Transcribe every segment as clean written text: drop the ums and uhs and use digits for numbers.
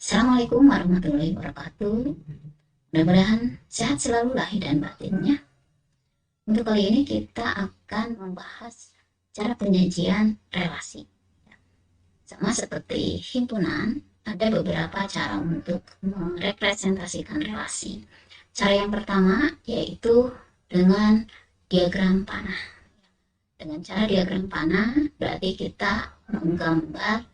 Assalamualaikum warahmatullahi wabarakatuh. Mudah-mudahan sehat selalu lahir dan batinnya. Untuk kali ini kita akan membahas cara penyajian relasi. Sama seperti himpunan, ada beberapa cara untuk merepresentasikan relasi. Cara yang pertama yaitu dengan diagram panah. Dengan cara diagram panah berarti kita menggambar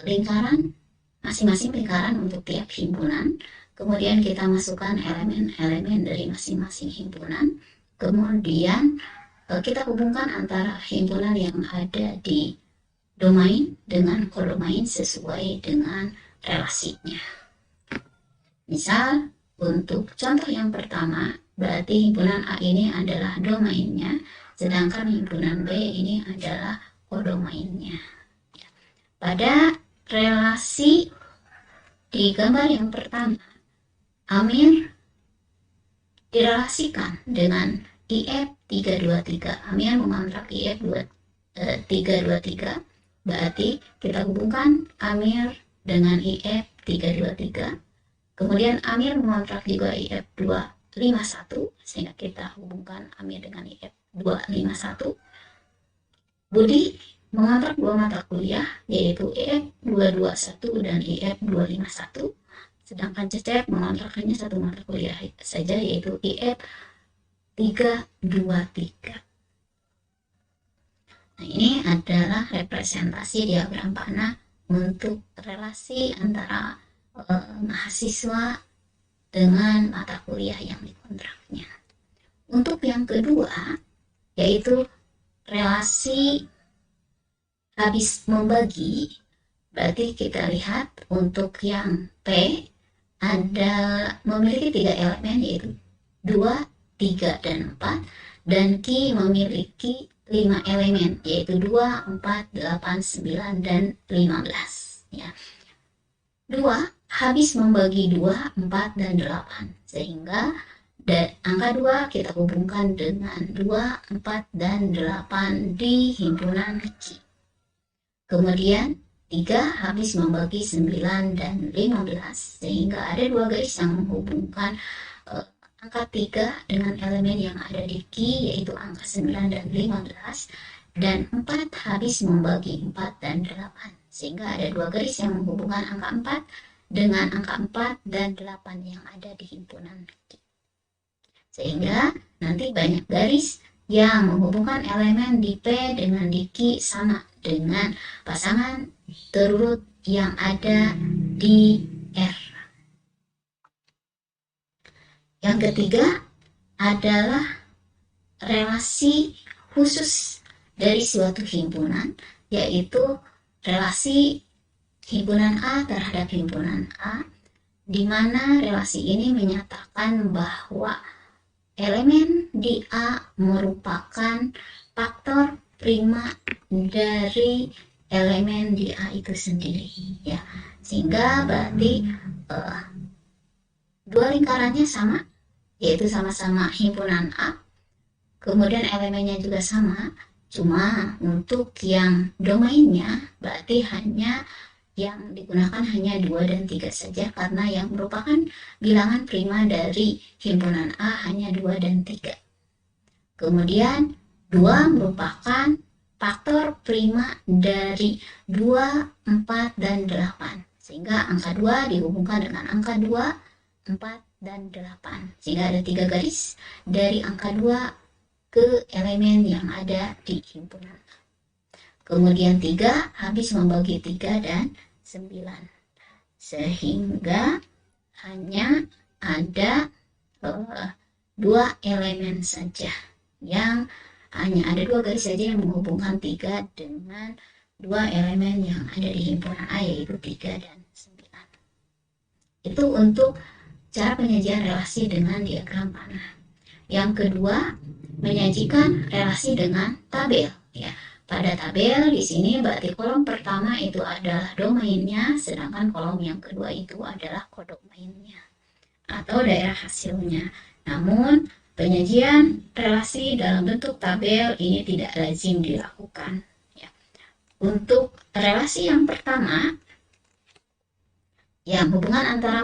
lingkaran, masing-masing lingkaran untuk tiap himpunan. Kemudian kita masukkan elemen-elemen dari masing-masing himpunan. Kemudian kita hubungkan antara himpunan yang ada di domain dengan kodomain sesuai dengan relasinya. Misal, untuk contoh yang pertama, berarti himpunan A ini adalah domainnya, sedangkan himpunan B ini adalah kodomainnya. Pada relasi di gambar yang pertama, Amir direlasikan dengan IF 323. Amir mengontrak IF 323. Berarti kita hubungkan Amir dengan IF 323. Kemudian Amir mengontrak juga IF 251, sehingga kita hubungkan Amir dengan IF 251. Budi mengontrak dua mata kuliah, yaitu IF 221 dan IF 251. Sedangkan Cecep mengontrak hanya satu mata kuliah saja, yaitu IF 323. Nah, ini adalah representasi diagram panah untuk relasi antara mahasiswa dengan mata kuliah yang dikontraknya. Untuk yang kedua, yaitu relasi habis membagi, berarti kita lihat untuk yang P ada memiliki 3 elemen, yaitu 2, 3, dan 4, dan Q memiliki 5 elemen, yaitu 2, 4, 8, 9, dan 15. Ya. 2 habis membagi 2, 4, dan 8, sehingga angka 2 kita hubungkan dengan 2, 4, dan 8 di himpunan Q. Kemudian 3 habis membagi 9 dan 15, sehingga ada 2 garis yang menghubungkan angka 3 dengan elemen yang ada di Q, yaitu angka 9 dan 15, dan 4 habis membagi 4 dan 8, sehingga ada 2 garis yang menghubungkan angka 4 dengan angka 4 dan 8 yang ada di himpunan Q. Sehingga nanti banyak garis yang menghubungkan elemen di P dengan di Q sama dengan pasangan terurut yang ada di R. Yang ketiga adalah relasi khusus dari suatu himpunan, yaitu relasi himpunan A terhadap himpunan A, di mana relasi ini menyatakan bahwa elemen di A merupakan faktor prima dari elemen di A itu sendiri, ya. Sehingga berarti dua lingkarannya sama, yaitu sama-sama himpunan A, kemudian elemennya juga sama, cuma untuk yang domainnya berarti hanya yang digunakan hanya 2 dan 3 saja, karena yang merupakan bilangan prima dari himpunan A hanya 2 dan 3. Kemudian 2 merupakan faktor prima dari 2, 4, dan 8, sehingga angka 2 dihubungkan dengan angka 2, 4, dan 8, sehingga ada 3 garis dari angka 2 ke elemen yang ada di himpunan. Kemudian 3 habis membagi 3 dan 9, sehingga hanya ada 2 elemen saja, yang hanya ada 2 garis saja yang menghubungkan 3 dengan 2 elemen yang ada di himpunan A, yaitu 3 dan 9. Itu untuk cara penyajian relasi dengan diagram panah. Yang kedua, menyajikan relasi dengan tabel, ya. Pada tabel di sini berarti kolom pertama itu adalah domainnya, sedangkan kolom yang kedua itu adalah kodomainnya atau daerah hasilnya. Namun penyajian relasi dalam bentuk tabel ini tidak lazim dilakukan, ya. Untuk relasi yang pertama, Ya, hubungan antara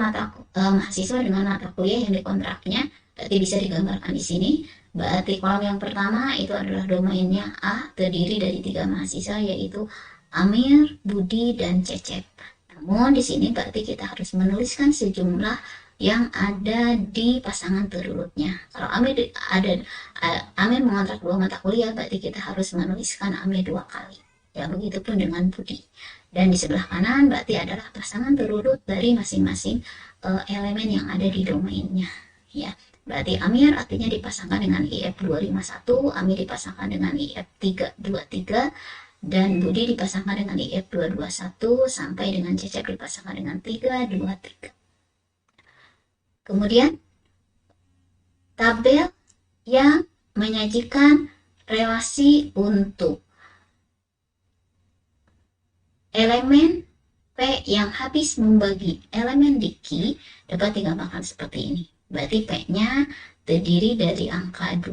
mahasiswa dengan mata kuliah yang dikontraknya berarti bisa digambarkan di sini. Berarti kolom yang pertama itu adalah domainnya A, terdiri dari 3 mahasiswa yaitu Amir, Budi, dan Cecep. Namun di sini berarti kita harus menuliskan sejumlah yang ada di pasangan terurutnya. Kalau Amir mengontrak 2 mata kuliah, berarti kita harus menuliskan Amir 2 kali. Ya, begitupun dengan Budi. Dan di sebelah kanan berarti adalah pasangan terurut dari masing-masing elemen yang ada di domainnya. Ya, berarti Amir artinya dipasangkan dengan IF251, Amir dipasangkan dengan IF323, dan Budi dipasangkan dengan IF221 sampai dengan Cecep dipasangkan dengan 323. Kemudian tabel yang menyajikan relasi untuk elemen P yang habis membagi elemen di Q dapat digambarkan seperti ini. Berarti P-nya terdiri dari angka 2,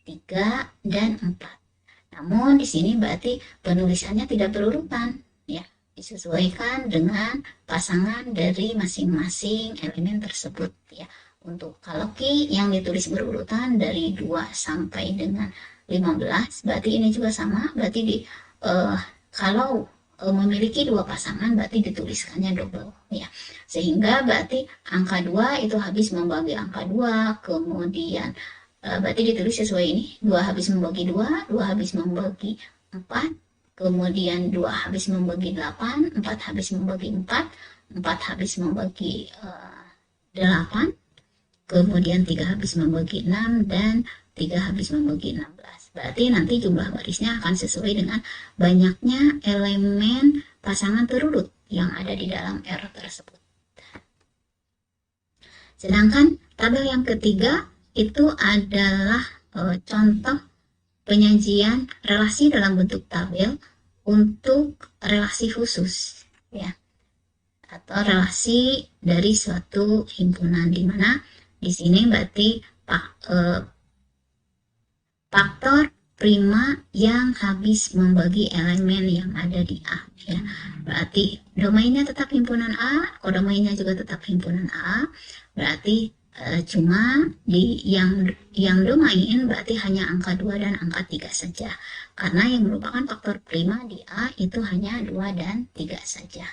3, dan 4. Namun di sini berarti penulisannya tidak berurutan, ya. Disesuaikan dengan pasangan dari masing-masing elemen tersebut, ya. Untuk kalau Q yang ditulis berurutan dari 2 sampai dengan 15, berarti ini juga sama, berarti kalau memiliki 2 pasangan berarti dituliskannya double, ya. Sehingga berarti angka 2 itu habis membagi angka 2, kemudian berarti ditulis sesuai ini, 2 habis membagi 2, 2 habis membagi 4, kemudian 2 habis membagi 8, 4 habis membagi 4, 4 habis membagi 8, kemudian 3 habis membagi 6, dan 3 habis membagi 16. Berarti nanti jumlah barisnya akan sesuai dengan banyaknya elemen pasangan terurut yang ada di dalam R tersebut. Sedangkan tabel yang ketiga itu adalah contoh penyajian relasi dalam bentuk tabel untuk relasi khusus, ya, atau relasi dari suatu himpunan, di mana di sini berarti faktor prima yang habis membagi elemen yang ada di A, ya. Berarti domainnya tetap himpunan A, kodomainnya juga tetap himpunan A. Berarti cuma di yang domain berarti hanya angka 2 dan angka 3 saja. Karena yang merupakan faktor prima di A itu hanya 2 dan 3 saja.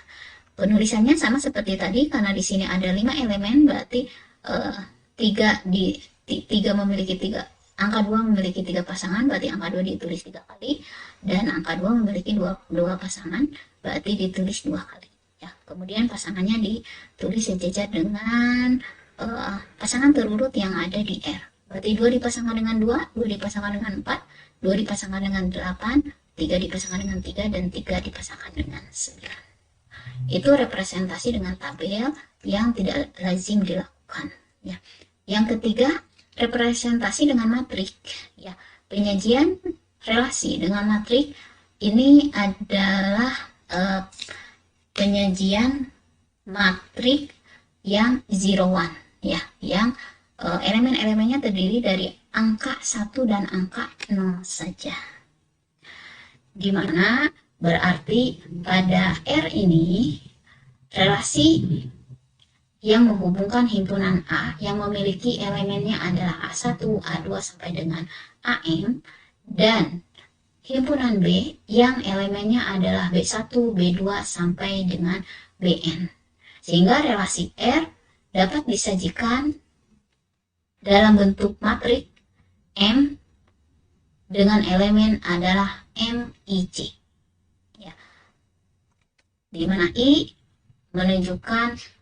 Penulisannya sama seperti tadi, karena di sini ada 5 elemen, berarti 3 memiliki 3. Angka 2 memiliki 3 pasangan, berarti angka 2 ditulis 3 kali, dan angka 2 memiliki 2 pasangan, berarti ditulis 2 kali. Ya, kemudian pasangannya ditulis sejajar dengan pasangan terurut yang ada di R. Berarti 2 dipasangkan dengan 2, 2 dipasangkan dengan 4, 2 dipasangkan dengan 8, 3 dipasangkan dengan 3, dan 3 dipasangkan dengan 9. Itu representasi dengan tabel yang tidak lazim dilakukan, ya. Yang ketiga, representasi dengan matrik, ya. Penyajian relasi dengan matrik ini adalah penyajian matrik yang zero one, ya, yang elemen-elemennya terdiri dari angka 1 dan angka 0 saja. Dimana berarti pada R ini relasi yang menghubungkan himpunan A yang memiliki elemennya adalah A1, A2 sampai dengan AM, dan himpunan B yang elemennya adalah B1, B2 sampai dengan BN. Sehingga relasi R dapat disajikan dalam bentuk matrik M dengan elemen adalah MIC, ya. Di mana I menunjukkan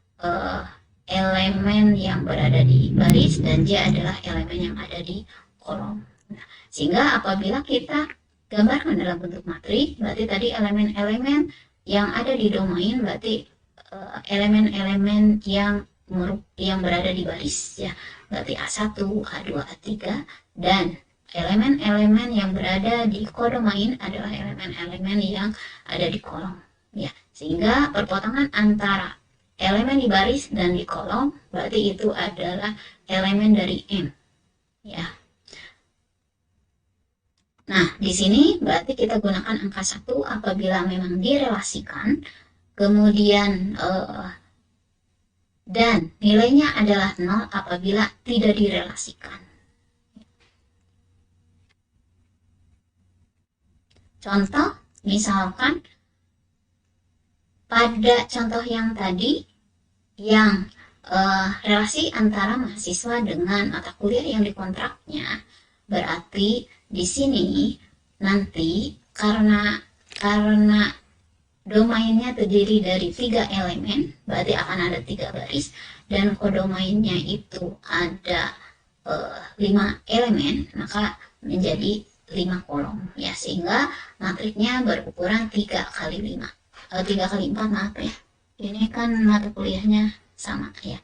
elemen yang berada di baris dan J adalah elemen yang ada di kolom. Nah, sehingga apabila kita gambarkan dalam bentuk matrik, berarti tadi elemen-elemen yang ada di domain berarti elemen-elemen yang berada di baris, ya. Berarti A1, A2, A3, dan elemen-elemen yang berada di kodomain adalah elemen-elemen yang ada di kolom, ya. Sehingga perpotongan antara elemen di baris dan di kolom berarti itu adalah elemen dari M, ya. Nah, di sini berarti kita gunakan angka 1 apabila memang direlasikan, kemudian dan nilainya adalah 0 apabila tidak direlasikan. Contoh, misalkan pada contoh yang tadi, yang relasi antara mahasiswa dengan mata kuliah yang dikontraknya, berarti di sini nanti karena domainnya terdiri dari 3 elemen, berarti akan ada 3 baris, dan kodomainnya itu ada 5 elemen, maka menjadi 5 kolom ya, sehingga matriknya berukuran 3 kali 5, 3 kali 4, maaf ya, ini kan mata kuliahnya sama ya,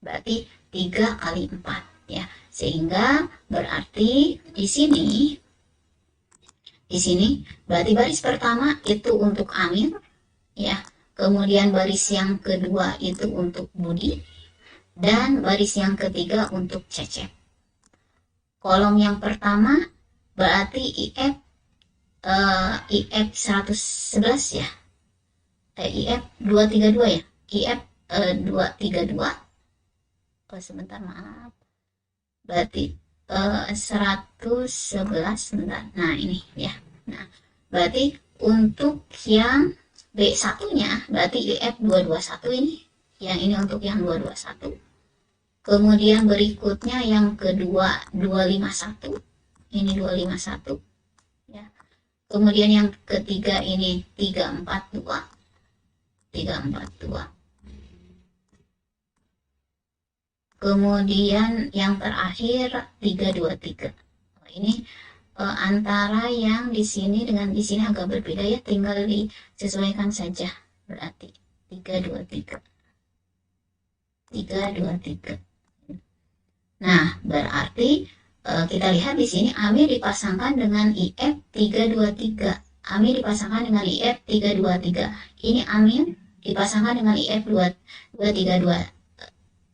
berarti 3 kali 4 ya, sehingga berarti di sini berarti baris pertama itu untuk Amir ya, kemudian baris yang kedua itu untuk Budi, dan baris yang ketiga untuk Cecep. Kolom yang pertama berarti IF 111 ya, IF 232 ya, IF 232, sebentar maaf, berarti 111 sebentar, nah ini ya, nah berarti untuk yang B1 nya berarti IF 221 ini, yang ini untuk yang 221, kemudian berikutnya yang kedua 251, ini 251 ya, kemudian yang ketiga ini 342, kemudian yang terakhir 323. Ini antara yang di sini dengan di sini agak berbeda ya, tinggal disesuaikan saja, berarti 323. Nah, berarti kita lihat di sini Amir dipasangkan dengan IF 323. Amir dipasangkan dengan IF 323. Ini Amir dipasangkan dengan IF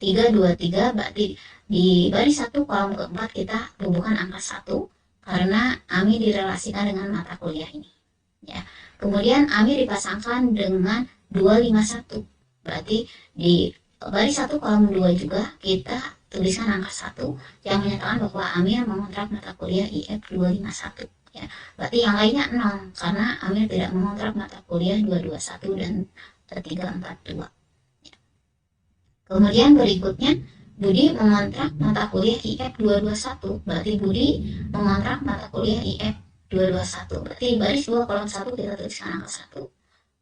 323, berarti di baris 1 kolom keempat kita bubuhkan angka 1 karena Amir direlasikan dengan mata kuliah ini ya. Kemudian Amir dipasangkan dengan 251, berarti di baris 1 kolom 2 juga kita tuliskan angka 1 yang menyatakan bahwa Amir mengontrak mata kuliah IF 251 ya. Berarti yang lainnya 0 karena Amir tidak mengontrak mata kuliah 221 dan 342 ya. Kemudian berikutnya Budi mengontrak mata kuliah IF 221, berarti Budi mengontrak mata kuliah IF 221, berarti baris 2 kolom 1 kita tuliskan angka 1.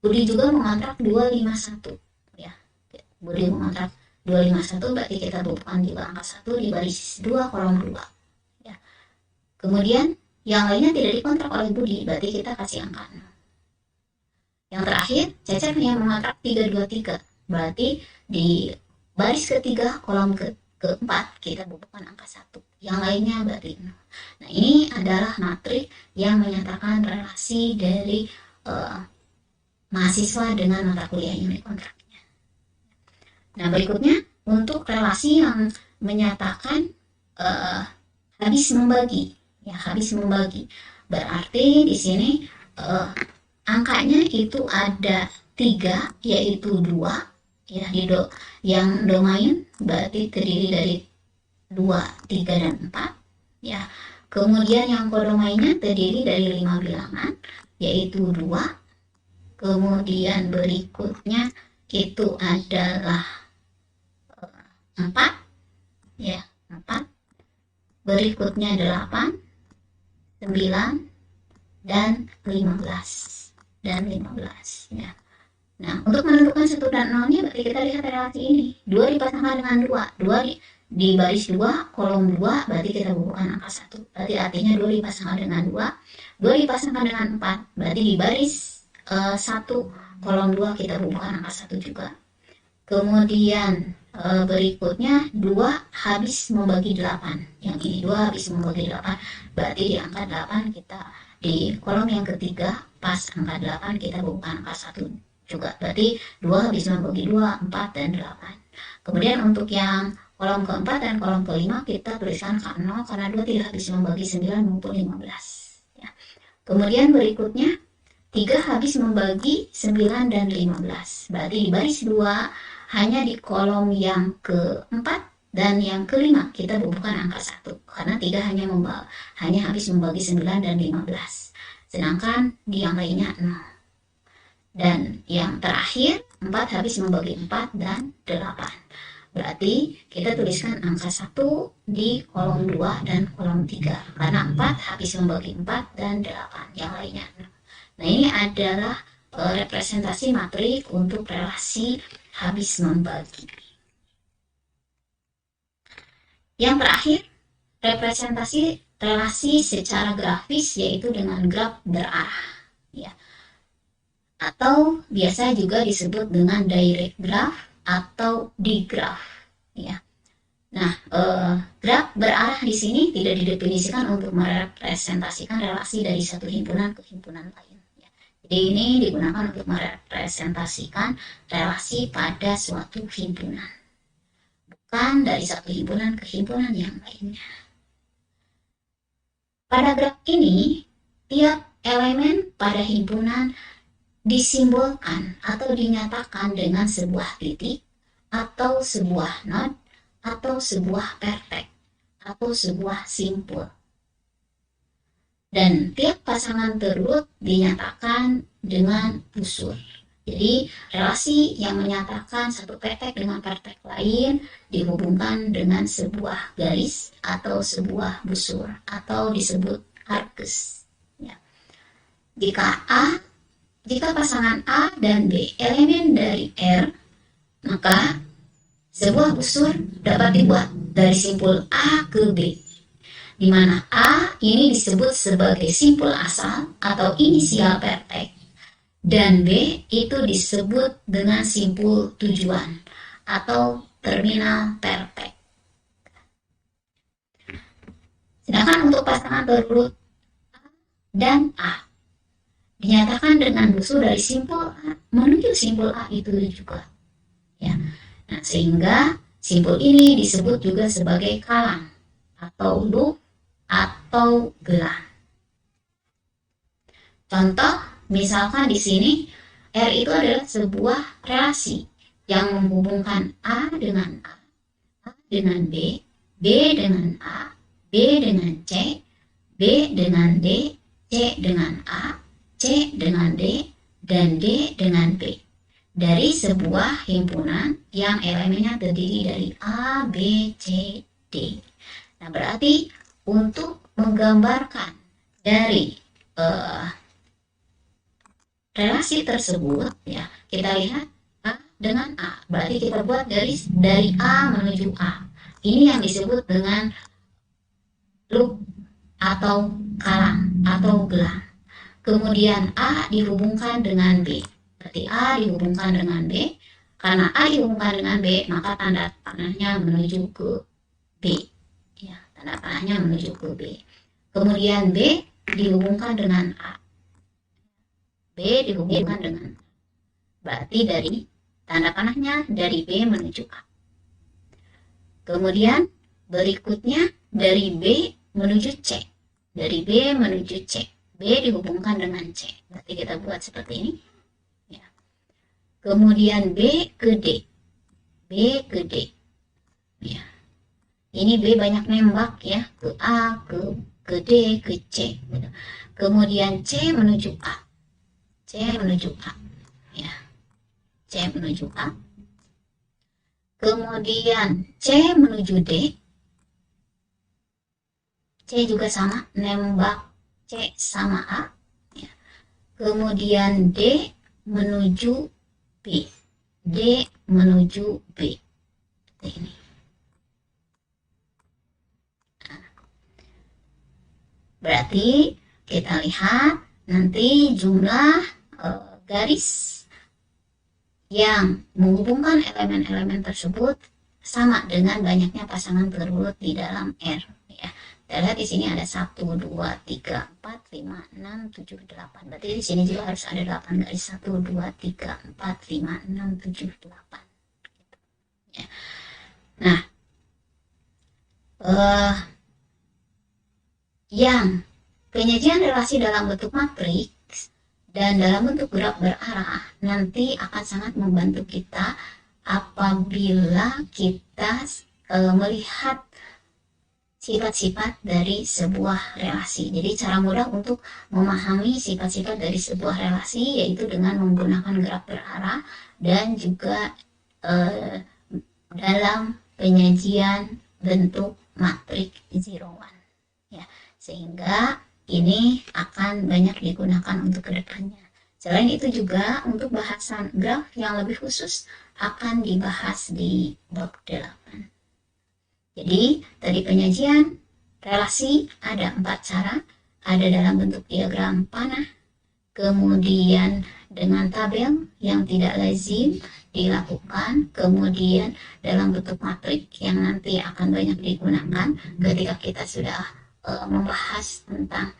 Budi juga mengontrak 251 ya, Budi mengontrak 251, berarti kita bubuhkan juga angka 1 di baris 2 kolom 2 ya. Kemudian yang lainnya tidak dikontrak oleh Budi, berarti kita kasih angka 0. Yang terakhir Cecep yang mengontrak 323, berarti di baris ketiga kolom keempat kita bubuhkan angka 1, yang lainnya berarti 0. Nah, ini adalah matrik yang menyatakan relasi dari mahasiswa dengan mata kuliah yang dikontraknya. Nah, berikutnya untuk relasi yang menyatakan habis membagi ya, habis membagi, berarti di sini angkanya itu ada 3, yaitu 2 ya, yang domain berarti terdiri dari 2, 3, dan 4 ya. Kemudian yang kodomainnya terdiri dari 5 bilangan, yaitu 2. Kemudian berikutnya itu adalah 4 ya, 4. Berikutnya 8, 9, dan 15 ya. Nah, untuk menentukan 1 dan 0-nya berarti kita lihat relasi ini. 2 dipasangkan dengan 2. 2 di baris 2 kolom 2 berarti kita bubuhkan angka 1. Berarti artinya 2 dipasangkan dengan 2. 2 dipasangkan dengan 4. Berarti di baris 1 kolom 2 kita bubuhkan angka 1 juga. Kemudian berikutnya 2 habis membagi 8. Yang ini 2 habis membagi 8. Berarti di angka 8 kita di kolom yang ketiga pas angka 8 kita bubuhkan angka 1 juga, berarti 2 habis membagi 2, 4, dan 8. Kemudian untuk yang kolom keempat dan kolom kelima kita tuliskan angka 0 karena 2 tidak habis membagi 9 maupun 15 ya. Kemudian berikutnya 3 habis membagi 9 dan 15, berarti di baris 2 hanya di kolom yang keempat dan yang kelima kita bubuhkan angka 1, karena 3 hanya habis membagi 9 dan 15, sedangkan di yang lainnya 0. Dan yang terakhir 4 habis membagi 4 dan 8. Berarti kita tuliskan angka 1 di kolom 2 dan kolom 3, karena 4 habis membagi 4 dan 8, yang lainnya 0. Nah, ini adalah representasi matrik untuk relasi habis membagi. Yang terakhir, representasi relasi secara grafis, yaitu dengan graf berarah, ya, atau biasa juga disebut dengan direct graph atau digraph, ya. Nah, graf berarah di sini tidak didefinisikan untuk merepresentasikan relasi dari satu himpunan ke himpunan lain, ya. Jadi ini digunakan untuk merepresentasikan relasi pada suatu himpunan, bukan dari satu himpunan ke himpunan yang lainnya. Pada graf ini, tiap elemen pada himpunan disimbolkan atau dinyatakan dengan sebuah titik, atau sebuah node, atau sebuah pertek, atau sebuah simpul. Dan tiap pasangan terurut dinyatakan dengan busur. Jadi relasi yang menyatakan satu pertek dengan pertek lain dihubungkan dengan sebuah garis atau sebuah busur, atau disebut arcus, ya. Jika pasangan A dan B elemen dari R, maka sebuah busur dapat dibuat dari simpul A ke B, di mana A ini disebut sebagai simpul asal atau inisial pertek, dan B itu disebut dengan simpul tujuan atau terminal pertek. Sedangkan untuk pasangan terurut A dan A dinyatakan dengan busur dari simpul A menuju simpul A itu juga, ya. Nah, sehingga simpul ini disebut juga sebagai kalang atau loop atau gelang. Contoh, misalkan di sini R itu adalah sebuah relasi yang menghubungkan A dengan A dengan B, B dengan A, B dengan C, B dengan D, C dengan A, C dengan D, dan D dengan B, dari sebuah himpunan yang elemennya terdiri dari A, B, C, D. Nah, berarti untuk menggambarkan dari relasi tersebut, ya, kita lihat A dengan A, berarti kita buat garis dari A menuju A. Ini yang disebut dengan loop atau kalang atau gelang. Kemudian A dihubungkan dengan B, berarti A dihubungkan dengan B. Karena A dihubungkan dengan B, maka tanda panahnya menuju ke B, ya, tanda panahnya menuju ke B. Kemudian B dihubungkan dengan A, B dihubungkan dengan A, berarti dari tanda panahnya dari B menuju A. Kemudian berikutnya dari B menuju C, dari B menuju C, B dihubungkan dengan C, berarti kita buat seperti ini, ya. Kemudian B ke D, B ke D, ya. Ini B banyak nembak, ya, ke A, ke D, ke C, gitu. Kemudian C menuju A, C menuju A, ya, C menuju A. Kemudian C menuju D, C juga sama, nembak C sama A, ya. Kemudian D menuju B, D menuju B, ini. Nah, berarti kita lihat nanti jumlah garis yang menghubungkan elemen-elemen tersebut sama dengan banyaknya pasangan terurut di dalam R, ya. Kita lihat di sini ada 1, 2, 3, 4, 5, 6, 7, 8. Berarti di sini juga harus ada 8 garis. 1, 2, 3, 4, 5, 6, 7, 8. Gitu, ya. Nah, yang penyajian relasi dalam bentuk matriks dan dalam bentuk graf berarah nanti akan sangat membantu kita apabila kita melihat sifat-sifat dari sebuah relasi. Jadi cara mudah untuk memahami sifat-sifat dari sebuah relasi yaitu dengan menggunakan gerak berarah dan juga dalam penyajian bentuk matrik zero one, ya, sehingga ini akan banyak digunakan untuk kedepannya. Selain itu juga untuk bahasan graf yang lebih khusus akan dibahas di bab 8. Jadi tadi penyajian relasi ada 4 cara, ada dalam bentuk diagram panah, kemudian dengan tabel yang tidak lazim dilakukan, kemudian dalam bentuk matrik yang nanti akan banyak digunakan ketika kita sudah membahas tentang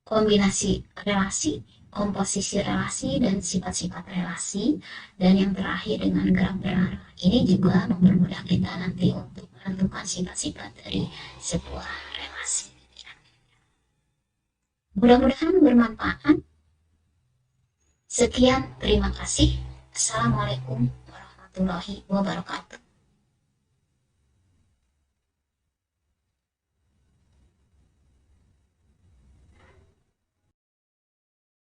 kombinasi relasi, komposisi relasi, dan sifat-sifat relasi, dan yang terakhir dengan gerak berarah. Ini juga mempermudah kita nanti untuk menentukan sifat-sifat dari sebuah relasi. Mudah-mudahan bermanfaat. Sekian, terima kasih. Assalamualaikum warahmatullahi wabarakatuh.